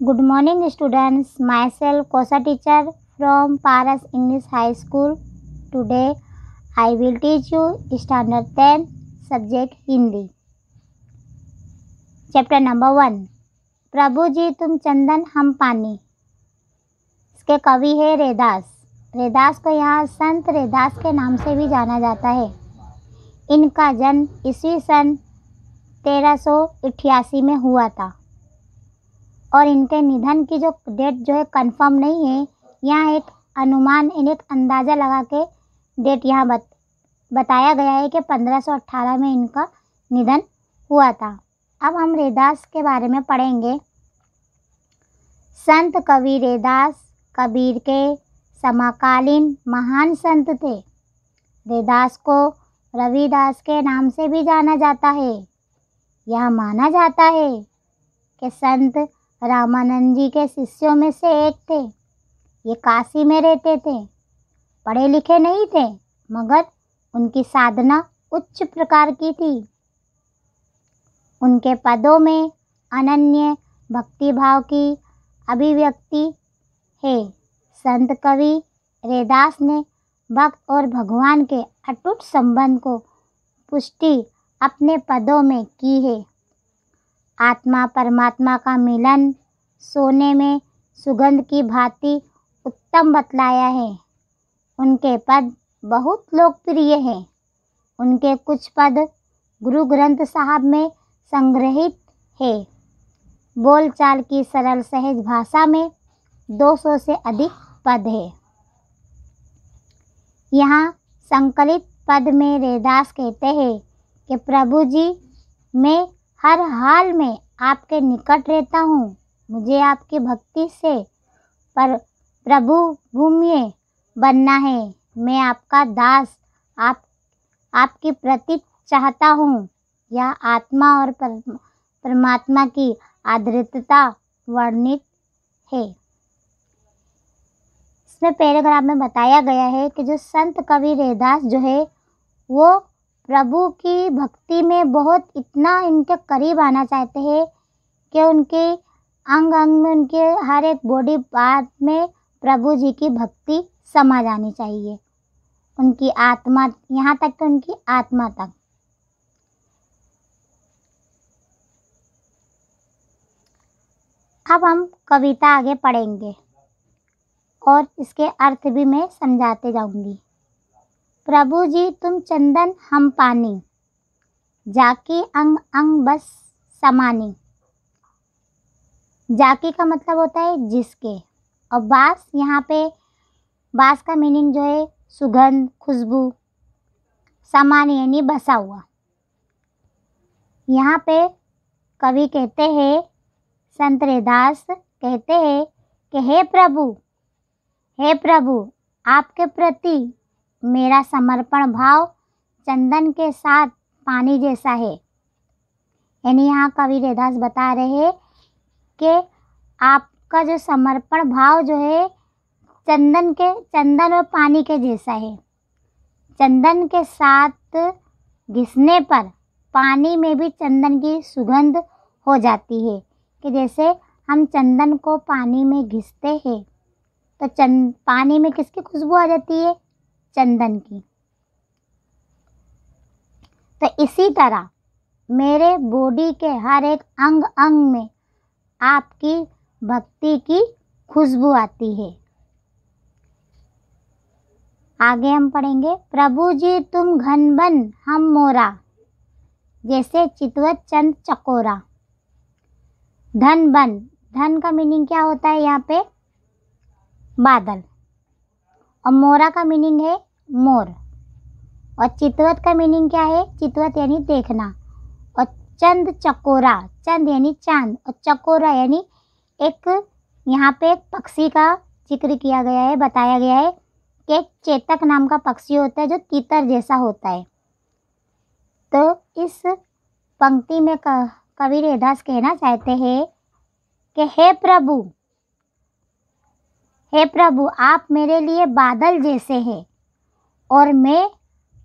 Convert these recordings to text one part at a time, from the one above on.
Good morning students, myself Kosa teacher from Paras English High School. Today I will teach you standard 10 subject Hindi. Chapter number 1 प्रभु जी तुम चंदन हम पानी। इसके कवि है रैदास। रैदास को यहाँ संत रैदास के नाम से भी जाना जाता है। इनका जन्म ईस्वी सन 1388 में हुआ था और इनके निधन की जो डेट जो है कंफर्म नहीं है। यहाँ एक अनुमान एक अंदाज़ा लगा के डेट यहाँ बताया गया है कि 1518 में इनका निधन हुआ था। अब हम रैदास के बारे में पढ़ेंगे। संत कवि रैदास कबीर के समकालीन महान संत थे। रैदास को रविदास के नाम से भी जाना जाता है। यह माना जाता है कि संत रामानंद जी के शिष्यों में से एक थे। ये काशी में रहते थे, पढ़े लिखे नहीं थे, मगर उनकी साधना उच्च प्रकार की थी। उनके पदों में अनन्य भक्ति भाव की अभिव्यक्ति है। संत कवि रैदास ने भक्त और भगवान के अटूट संबंध को पुष्टि अपने पदों में की है। आत्मा परमात्मा का मिलन सोने में सुगंध की भांति उत्तम बतलाया है। उनके पद बहुत लोकप्रिय हैं। उनके कुछ पद गुरु ग्रंथ साहब में संग्रहित है। बोलचाल की सरल सहज भाषा में 200 से अधिक पद है। यहाँ संकलित पद में रैदास कहते हैं कि प्रभु जी मैं हर हाल में आपके निकट रहता हूँ। मुझे आपकी भक्ति से पर प्रभु भूम्य बनना है। मैं आपका दास आपकी प्रति चाहता हूँ। यह आत्मा और परमात्मा की आदृतता वर्णित है। इसमें पैराग्राफ में बताया गया है कि जो संत कवि रैदास जो है वो प्रभु की भक्ति में बहुत इतना इनके करीब आना चाहते हैं कि उनके अंग अंग में उनके हर एक बॉडी पार्ट में प्रभु जी की भक्ति समा जानी चाहिए। उनकी आत्मा, यहाँ तक कि उनकी आत्मा तक। अब हम कविता आगे पढ़ेंगे और इसके अर्थ भी मैं समझाते जाऊंगी। प्रभु जी तुम चंदन हम पानी, जाकी अंग अंग बस समानी। जाकी का मतलब होता है जिसके, और बास, यहाँ पे बास का मीनिंग जो है सुगंध, खुशबू। समानी यानी बसा हुआ। यहाँ पे कवि कहते हैं, संत रैदास कहते हैं कि हे प्रभु आपके प्रति मेरा समर्पण भाव चंदन के साथ पानी जैसा है। यानी यहाँ कवि रैदास बता रहे हैं कि आपका जो समर्पण भाव जो है चंदन और पानी के जैसा है। चंदन के साथ घिसने पर पानी में भी चंदन की सुगंध हो जाती है। कि जैसे हम चंदन को पानी में घिसते हैं तो पानी में किसकी खुशबू आ जाती है? चंदन की। तो इसी तरह मेरे बॉडी के हर एक अंग अंग में आपकी भक्ति की खुशबू आती है। आगे हम पढ़ेंगे। प्रभु जी तुम घनबन हम मोरा, जैसे चितवत चंद चकोरा। धन बन, धन का मीनिंग क्या होता है? यहाँ पे बादल। और मोरा का मीनिंग है मोर। और चितवत का मीनिंग क्या है? चितवत यानी देखना। और चंद चकोरा, चंद यानी चांद और चकोरा यानी एक, यहाँ पे एक पक्षी का जिक्र किया गया है, बताया गया है कि एक चेतक नाम का पक्षी होता है जो तीतर जैसा होता है। तो इस पंक्ति में कवि रैदास कहना चाहते हैं कि हे प्रभु आप मेरे लिए बादल जैसे हैं और मैं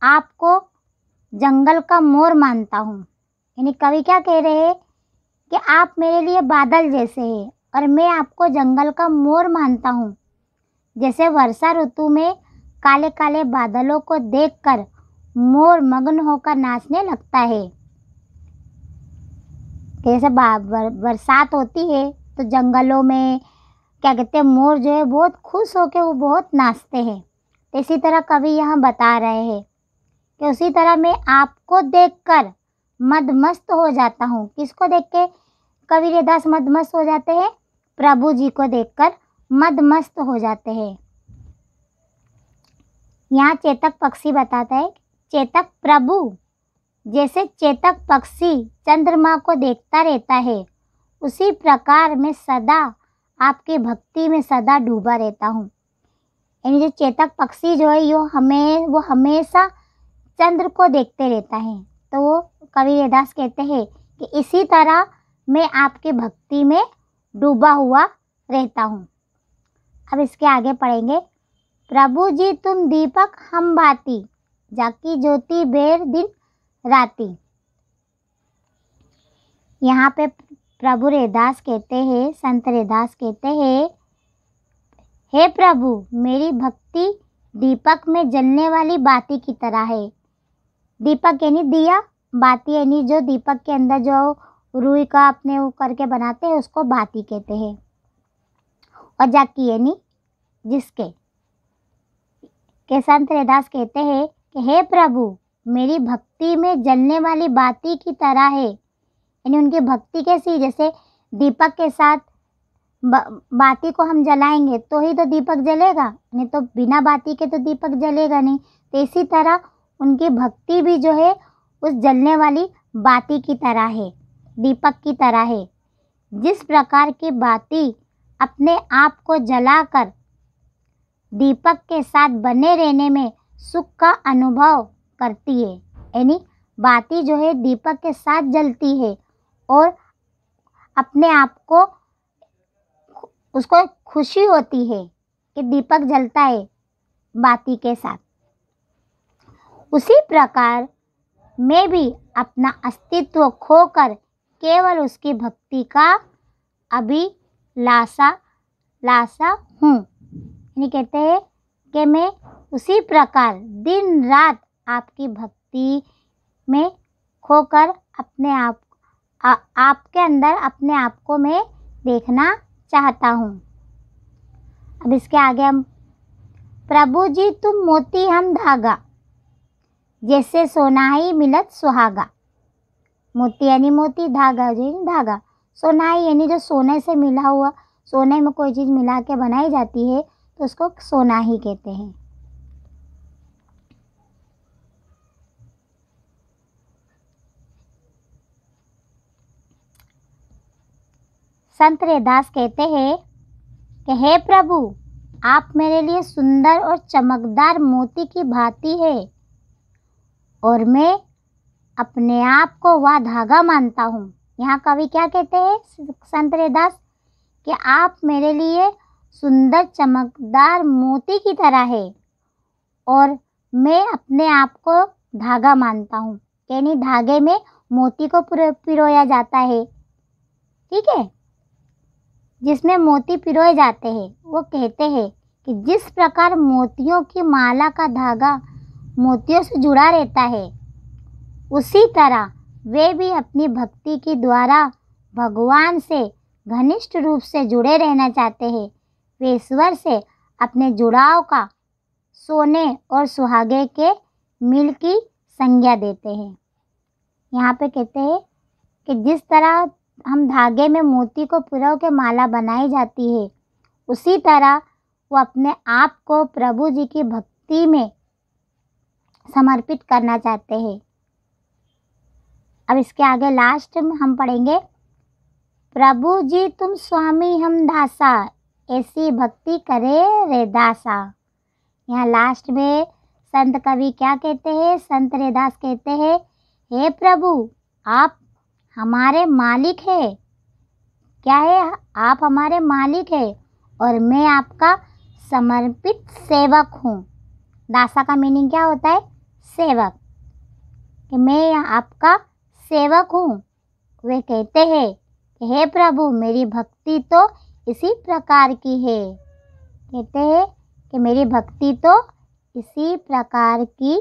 आपको जंगल का मोर मानता हूँ। यानी कवि क्या कह रहे हैं कि आप मेरे लिए बादल जैसे हैं और मैं आपको जंगल का मोर मानता हूँ। जैसे वर्षा ऋतु में काले काले बादलों को देखकर मोर मग्न होकर नाचने लगता है। जैसे बरसात होती है तो जंगलों में क्या कहते हैं, मोर जो है बहुत खुश होकर वो बहुत नाचते हैं। तो इसी तरह कवि यहाँ बता रहे हैं कि उसी तरह मैं आपको देखकर मदमस्त हो जाता हूँ। किसको देख के कवि रैदास मदमस्त हो जाते हैं? प्रभु जी को देखकर मदमस्त हो जाते हैं। यहाँ चेतक पक्षी बताता है, चेतक प्रभु जैसे चेतक पक्षी चंद्रमा को देखता रहता है, उसी प्रकार मैं सदा आपकी भक्ति में सदा डूबा रहता हूँ। यानी जो चेतक पक्षी जो है वो हमेशा चंद्र को देखते रहता है। तो वो कवि रैदास कहते हैं कि इसी तरह मैं आपकी भक्ति में डूबा हुआ रहता हूँ। अब इसके आगे पढ़ेंगे, प्रभु जी तुम दीपक हम बाती, जाकी ज्योति बेर दिन राती। यहाँ पे प्रभु रैदास कहते हैं, संत रैदास कहते हैं, हे प्रभु मेरी भक्ति दीपक में जलने वाली बाती की तरह है। दीपक यानी दिया, बाती यानी जो दीपक के अंदर जो रुई का अपने वो करके बनाते हैं उसको बाती कहते हैं। और जाकी यानी जिसके के संत रैदास कहते हैं कि हे प्रभु मेरी भक्ति में जलने वाली बाती की तरह है। यानी उनकी भक्ति कैसी, जैसे दीपक के साथ बाती को हम जलाएंगे तो ही तो दीपक जलेगा, नहीं तो बिना बाती के तो दीपक जलेगा नहीं। तो इसी तरह उनकी भक्ति भी जो है उस जलने वाली बाती की तरह है, दीपक की तरह है। जिस प्रकार की बाती अपने आप को जलाकर दीपक के साथ बने रहने में सुख का अनुभव करती है, यानी बाती जो है दीपक के साथ जलती है और अपने आप को उसको खुशी होती है कि दीपक जलता है बाती के साथ। उसी प्रकार मैं भी अपना अस्तित्व खोकर केवल उसकी भक्ति का अभिलाषा हूँ। यानी कहते हैं कि मैं उसी प्रकार दिन रात आपकी भक्ति में खोकर अपने आप आपके अंदर अपने आप को मैं देखना चाहता हूँ। अब इसके आगे हम, प्रभु जी तुम मोती हम धागा, जैसे सोनाही मिलत सुहागा। मोती यानी मोती, धागा यानी धागा। सोनाही यानी जो सोने से मिला हुआ, सोने में कोई चीज़ मिला के बनाई जाती है तो उसको सोनाही कहते हैं। संत रैदास कहते हैं कि हे प्रभु आप मेरे लिए सुंदर और चमकदार मोती की भांति है और मैं अपने आप को वह धागा मानता हूँ। यहाँ कवि क्या कहते हैं संत रैदास कि आप मेरे लिए सुंदर चमकदार मोती की तरह है और मैं अपने आप को धागा मानता हूँ। यानी धागे में मोती को पिरोया जाता है, ठीक है, जिसमें मोती पिरोए जाते हैं। वो कहते हैं कि जिस प्रकार मोतियों की माला का धागा मोतियों से जुड़ा रहता है, उसी तरह वे भी अपनी भक्ति के द्वारा भगवान से घनिष्ठ रूप से जुड़े रहना चाहते हैं। वे ईश्वर से अपने जुड़ाव का सोने और सुहागे के मिल की संज्ञा देते हैं। यहाँ पे कहते हैं कि जिस तरह हम धागे में मोती को पिरो के माला बनाई जाती है, उसी तरह वो अपने आप को प्रभु जी की भक्ति में समर्पित करना चाहते हैं। अब इसके आगे लास्ट में हम पढ़ेंगे, प्रभु जी तुम स्वामी हम दासा, ऐसी भक्ति करे रैदासा। यहाँ लास्ट में संत कवि क्या कहते हैं, संत रैदास कहते हैं, हे प्रभु आप हमारे मालिक है। क्या है? आप हमारे मालिक है और मैं आपका समर्पित सेवक हूँ। दासा का मीनिंग क्या होता है? सेवक। कि मैं आपका सेवक हूँ। वे कहते हैं कि हे प्रभु मेरी भक्ति तो इसी प्रकार की है। कहते हैं कि मेरी भक्ति तो इसी प्रकार की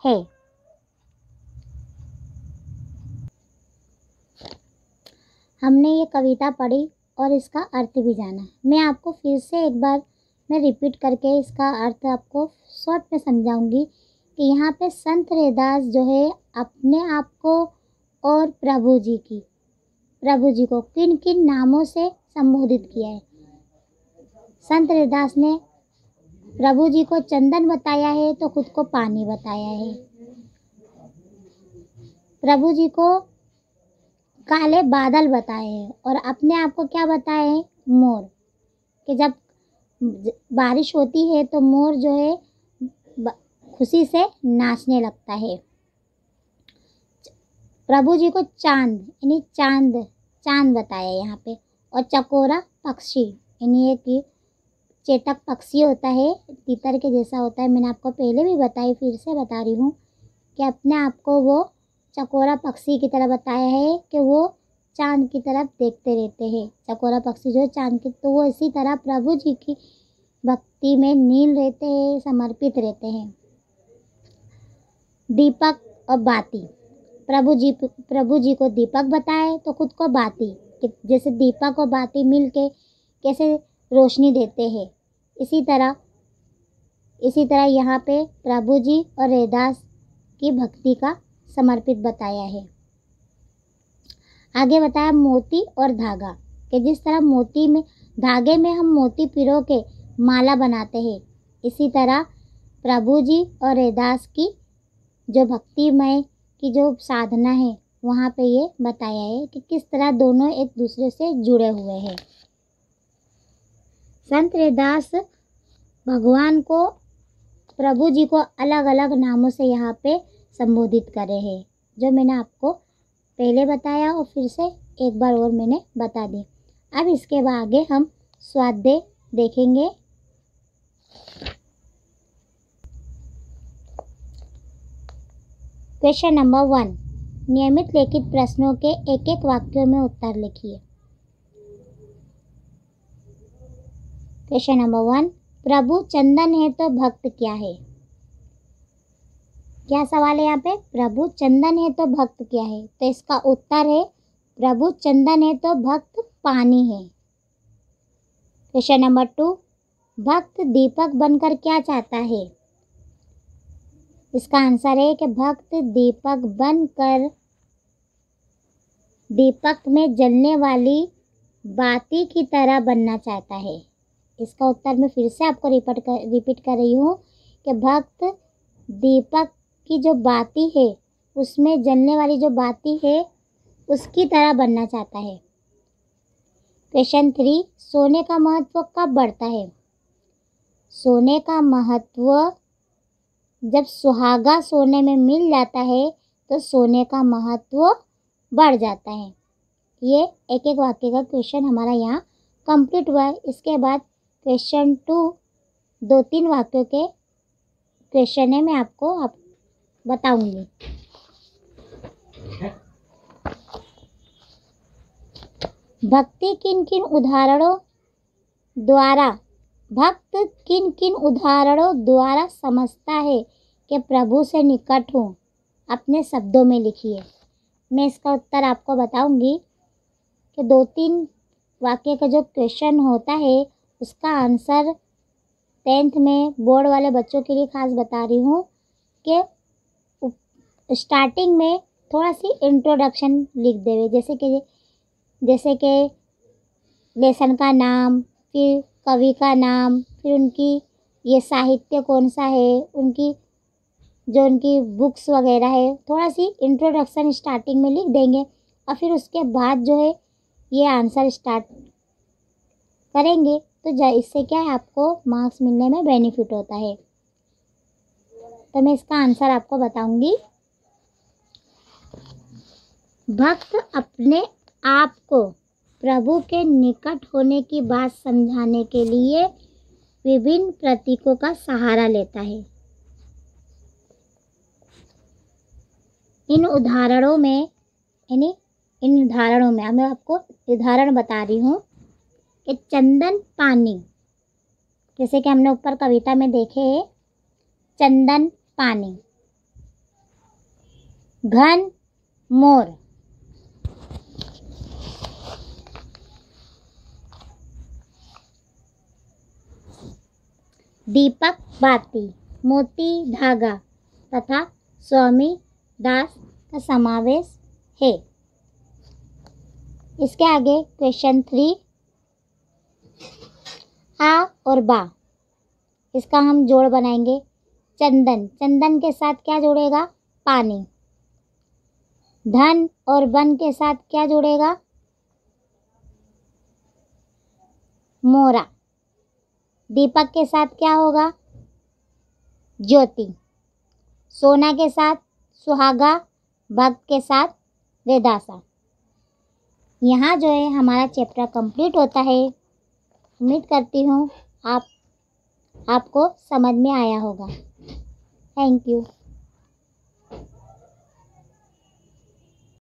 है। हमने ये कविता पढ़ी और इसका अर्थ भी जाना। मैं आपको फिर से एक बार मैं रिपीट करके इसका अर्थ आपको शॉर्ट में समझाऊंगी कि यहाँ पे संत रैदास जो है अपने आप को और प्रभु जी को किन किन नामों से संबोधित किया है। संत रैदास ने प्रभु जी को चंदन बताया है तो खुद को पानी बताया है। प्रभु जी को काले बादल बताए हैं और अपने आप को क्या बताए हैं, मोर, कि जब बारिश होती है तो मोर जो है खुशी से नाचने लगता है। प्रभु जी को चांद यानी चांद बताया यहाँ पे, और चकोरा पक्षी यानी एक चेतक पक्षी होता है, तीतर के जैसा होता है। मैंने आपको पहले भी बताई, फिर से बता रही हूँ कि अपने आप को वो चकोरा पक्षी की तरह बताया है कि वो चांद की तरफ देखते रहते हैं। चकोरा पक्षी जो है चांद की, तो वो इसी तरह प्रभु जी की भक्ति में लीन रहते हैं, समर्पित रहते हैं। दीपक और बाती, प्रभु जी को दीपक बताए तो खुद को बाती, कि जैसे दीपक और बाती मिल के कैसे रोशनी देते हैं, इसी तरह यहाँ पे प्रभु जी और रैदास की भक्ति का समर्पित बताया है। आगे बताया मोती और धागा, कि जिस तरह धागे में हम मोती पिरो के माला बनाते हैं, इसी तरह प्रभु जी और रैदास की जो भक्तिमय की जो साधना है वहाँ पे ये बताया है कि किस तरह दोनों एक दूसरे से जुड़े हुए हैं। संत रैदास भगवान को, प्रभु जी को अलग अलग नामों से यहाँ पे संबोधित कर रहे हैं, जो मैंने आपको पहले बताया और फिर से एक बार और मैंने बता दी। अब इसके बाद आगे हम स्वाध्याय देखेंगे। क्वेश्चन नंबर 1, नियमित लिखित प्रश्नों के एक एक वाक्यों में उत्तर लिखिए। क्वेश्चन नंबर 1, प्रभु चंदन है तो भक्त क्या है? क्या सवाल है यहाँ पे? प्रभु चंदन है तो भक्त क्या है? तो इसका उत्तर है प्रभु चंदन है तो भक्त पानी है। क्वेश्चन नंबर 2, भक्त दीपक बनकर क्या चाहता है? इसका आंसर है कि भक्त दीपक बनकर दीपक में जलने वाली बाती की तरह बनना चाहता है। इसका उत्तर मैं फिर से आपको रिपीट कर रही हूँ कि भक्त दीपक की जो बाती है, उसमें जलने वाली जो बाती है, उसकी तरह बनना चाहता है। क्वेश्चन 3, सोने का महत्व कब बढ़ता है? सोने का महत्व जब सुहागा सोने में मिल जाता है तो सोने का महत्व बढ़ जाता है। ये एक एक वाक्य का क्वेश्चन हमारा यहाँ कंप्लीट हुआ है। इसके बाद क्वेश्चन 2 2-3 वाक्यों के क्वेश्चन है, मैं आपको बताऊंगी। भक्त किन किन उदाहरणों द्वारा समझता है कि प्रभु से निकट हूँ? अपने शब्दों में लिखिए। मैं इसका उत्तर आपको बताऊंगी कि 2-3 वाक्य का जो क्वेश्चन होता है उसका आंसर 10th में बोर्ड वाले बच्चों के लिए खास बता रही हूँ कि स्टार्टिंग में थोड़ा सी इंट्रोडक्शन लिख देवे, जैसे कि लेसन का नाम, फिर कवि का नाम, फिर उनकी ये साहित्य कौन सा है, उनकी बुक्स वगैरह है, थोड़ा सी इंट्रोडक्शन स्टार्टिंग में लिख देंगे और फिर उसके बाद जो है ये आंसर स्टार्ट करेंगे, तो इससे क्या है, आपको मार्क्स मिलने में बेनिफिट होता है। तो मैं इसका आंसर आपको बताऊंगी। भक्त अपने आप को प्रभु के निकट होने की बात समझाने के लिए विभिन्न प्रतीकों का सहारा लेता है। इन उदाहरणों में मैं आपको उदाहरण बता रही हूँ कि चंदन पानी, जैसे कि हमने ऊपर कविता में देखे चंदन पानी। घन मोर, दीपक बाती, मोती धागा तथा स्वामी दास का समावेश है। इसके आगे क्वेश्चन 3, आ और बा, इसका हम जोड़ बनाएंगे। चंदन, चंदन के साथ क्या जोड़ेगा? पानी। धन और बन के साथ क्या जोड़ेगा? मोरा। दीपक के साथ क्या होगा? ज्योति। सोना के साथ सुहागा, भक्त के साथ वेदासा। यहाँ जो है हमारा चैप्टर कंप्लीट होता है। उम्मीद करती हूँ आपको समझ में आया होगा। Thank you.